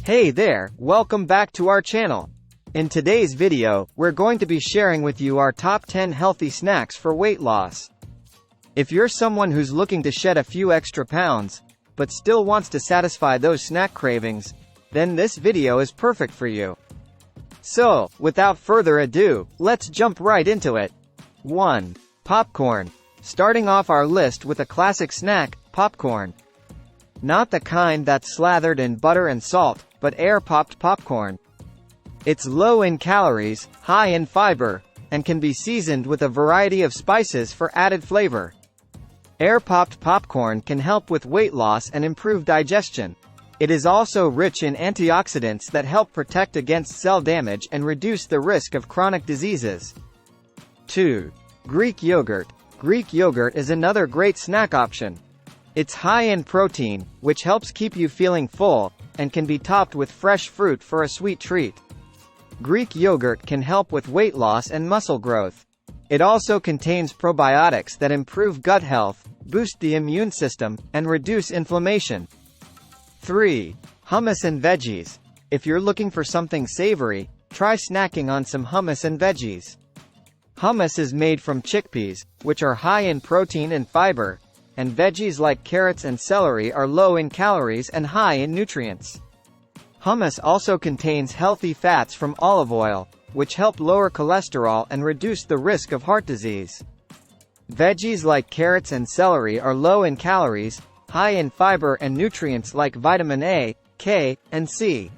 Hey there, welcome back to our channel. In today's video, we're going to be sharing with you our top 10 healthy snacks for weight loss. If you're someone who's looking to shed a few extra pounds, but still wants to satisfy those snack cravings, then this video is perfect for you. So, without further ado, let's jump right into it. 1. Popcorn. Starting off our list with a classic snack, popcorn. Not the kind that's slathered in butter and salt, but air-popped popcorn. It's low in calories, high in fiber, and can be seasoned with a variety of spices for added flavor. Air-popped popcorn can help with weight loss and improve digestion. It is also rich in antioxidants that help protect against cell damage and reduce the risk of chronic diseases. 2. Greek yogurt. Greek yogurt is another great snack option. It's high in protein, which helps keep you feeling full, and can be topped with fresh fruit for a sweet treat. Greek yogurt can help with weight loss and muscle growth. It also contains probiotics that improve gut health, boost the immune system, and reduce inflammation. 3. Hummus and veggies. If you're looking for something savory, try snacking on some hummus and veggies. Hummus is made from chickpeas, which are high in protein and fiber, and veggies like carrots and celery are low in calories and high in nutrients. Hummus also contains healthy fats from olive oil, which help lower cholesterol and reduce the risk of heart disease. Veggies like carrots and celery are low in calories, high in fiber and nutrients like vitamin A, K, and C.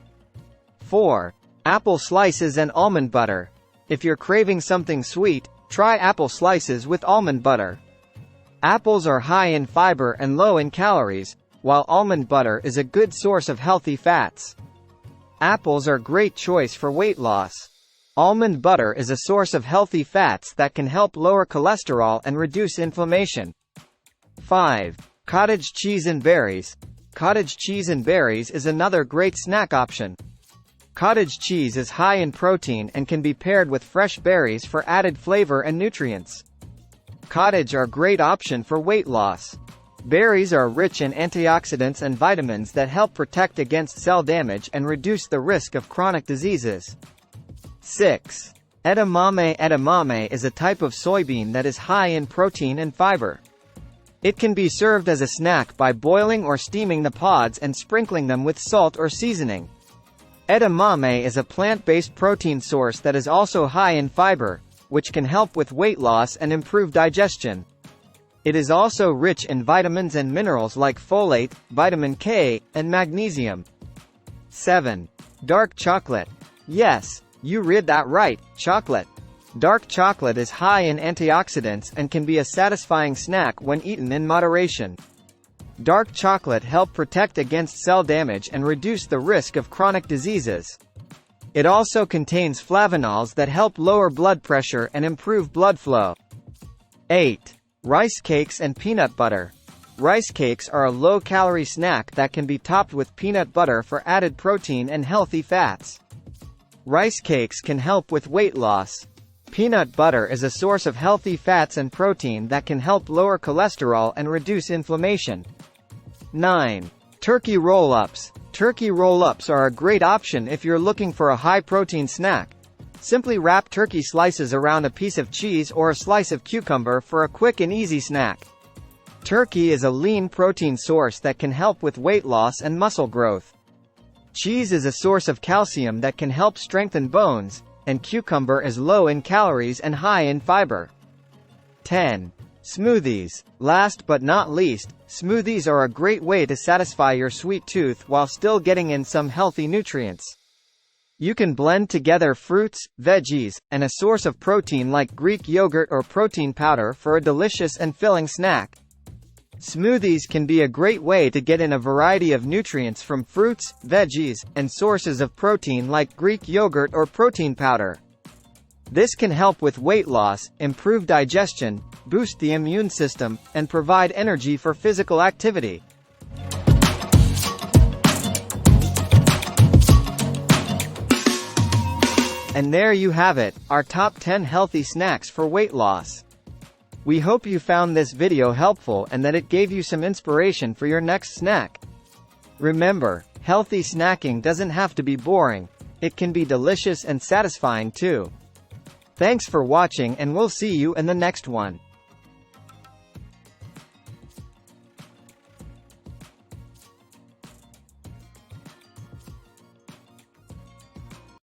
4. Apple slices and almond butter. If you're craving something sweet, try apple slices with almond butter. Apples are high in fiber and low in calories, while almond butter is a good source of healthy fats. Apples are a great choice for weight loss. Almond butter is a source of healthy fats that can help lower cholesterol and reduce inflammation. 5. Cottage cheese and berries. Cottage cheese and berries is another great snack option. Cottage cheese is high in protein and can be paired with fresh berries for added flavor and nutrients. Cottage are a great option for weight loss. Berries are rich in antioxidants and vitamins that help protect against cell damage and reduce the risk of chronic diseases. 6. Edamame. Edamame is a type of soybean that is high in protein and fiber. It can be served as a snack by boiling or steaming the pods and sprinkling them with salt or seasoning. Edamame is a plant-based protein source that is also high in fiber, which can help with weight loss and improve digestion. It is also rich in vitamins and minerals like folate, vitamin K, and magnesium. 7. Dark chocolate. Yes, you read that right, chocolate. Dark chocolate is high in antioxidants and can be a satisfying snack when eaten in moderation. Dark chocolate helps protect against cell damage and reduce the risk of chronic diseases. It also contains flavonols that help lower blood pressure and improve blood flow. 8. Rice cakes and peanut butter. Rice cakes are a low-calorie snack that can be topped with peanut butter for added protein and healthy fats. Rice cakes can help with weight loss. Peanut butter is a source of healthy fats and protein that can help lower cholesterol and reduce inflammation. 9. Turkey roll-ups. Turkey roll-ups are a great option if you're looking for a high-protein snack. Simply wrap turkey slices around a piece of cheese or a slice of cucumber for a quick and easy snack. Turkey is a lean protein source that can help with weight loss and muscle growth. Cheese is a source of calcium that can help strengthen bones, and cucumber is low in calories and high in fiber. 10. Smoothies. Last but not least, smoothies are a great way to satisfy your sweet tooth while still getting in some healthy nutrients. You can blend together fruits, veggies, and a source of protein like Greek yogurt or protein powder for a delicious and filling snack. Smoothies can be a great way to get in a variety of nutrients from fruits, veggies, and sources of protein like Greek yogurt or protein powder. This can help with weight loss, improve digestion, boost the immune system, and provide energy for physical activity. And there you have it, our top 10 healthy snacks for weight loss. We hope you found this video helpful and that it gave you some inspiration for your next snack. Remember, healthy snacking doesn't have to be boring. It can be delicious and satisfying too. Thanks for watching, and we'll see you in the next one.